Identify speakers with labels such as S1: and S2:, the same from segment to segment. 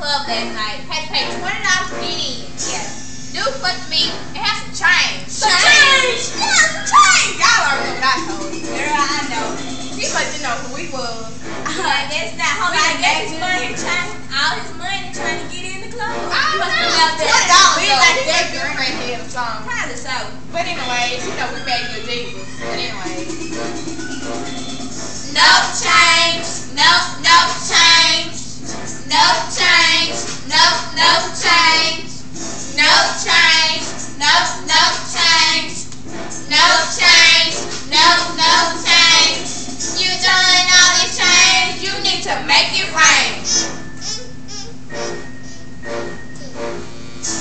S1: club last night. Had to pay $20 to get in. Yeah. Dude fucked me and had some change. Some change? Yeah, some change. Y'all already know what I told you. Girl, I know. He must have known who he was. That's not how I gave his money change. All his money trying to get in the club. I must have left that. $20 like that girl right here or something. Probably so. But anyways, you know we made good Jesus. But anyways. No change. No change. No change. No change. No change. No change. No change. No change. You doing all this change, you need to make it rain.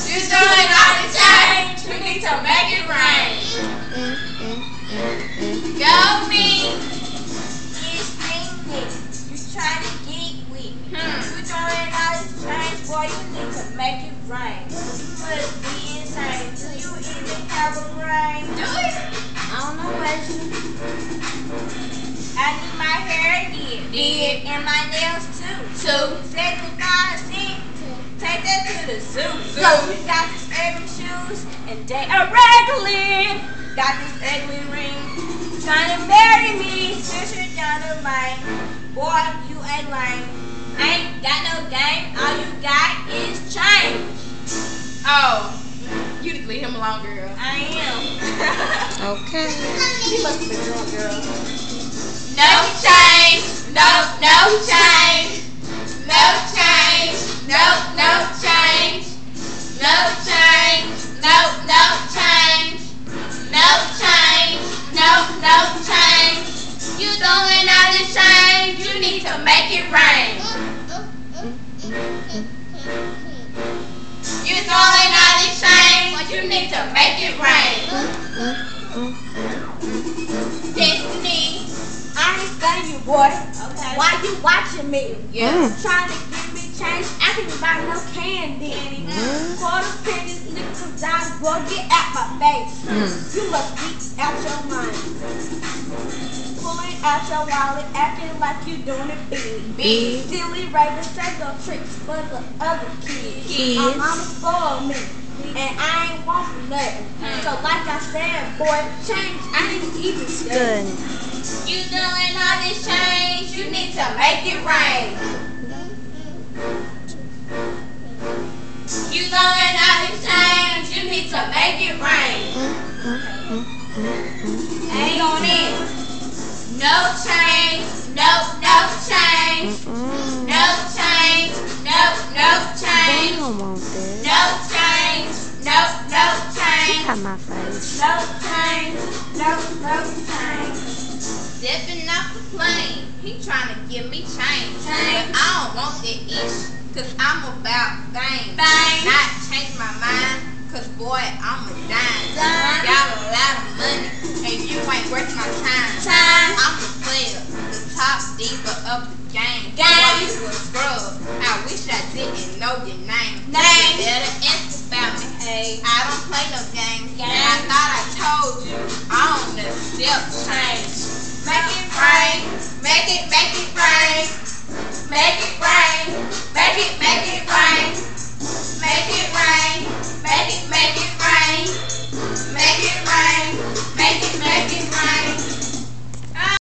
S1: You doing all this change, you need to make it rain. Go me. It's me. You trying to get with me. You doing all this change, boy, you need to make it rain. You must be insane. Do you even have a brain? Do it. I don't know what I need my hair did, and my nails too. Said goodbye, take that to the zoo. So you got these ugly shoes, and they are regular. Got this ugly ring, trying to marry me, sister down the line. Boy, you ain't lame. Ain't got no game, all you got is change. Oh, you need to leave him alone, girl. I am.
S2: Okay.
S1: She must have been drunk, girl. No change, no change, no change, no change, no change, no change, no change, no change. You doing all this change, you need to make it rain. You doing all this change, you need to make it rain. Destiny. I ain't studying you, boy. Okay. Why you watching me? Yeah. Trying to give me change. I can't buy no candy. Quarter pennies, nickels, dimes, boy, get out my face. You must be out your mind. Pulling out your wallet, acting like you doing it big. Silly ravens, take no tricks for the other kids. My mama spoiled me. And I ain't want nothing. So like I said, boy, change ain't even good. You doing all this change, you need to make it rain. You doing all this change, you need to make it rain. Hang on in. No change, no change. No change, no change. No change, no change.
S2: Look at my face.
S1: No change, no change. Stepping off the plane, he trying to give me change. But I don't want that ish, cause I'm about things. Not change my mind, cause boy, I'm a dime. Got a lot of money, and you ain't worth my time. I'm a player, the top diva of the game. Boy, you a scrub. I wish I didn't know your name. You better ask about me. Hey, I don't play no games. And I thought I told you, I don't accept change. Make it rain, make it rain, make it rain, make it rain, make it rain.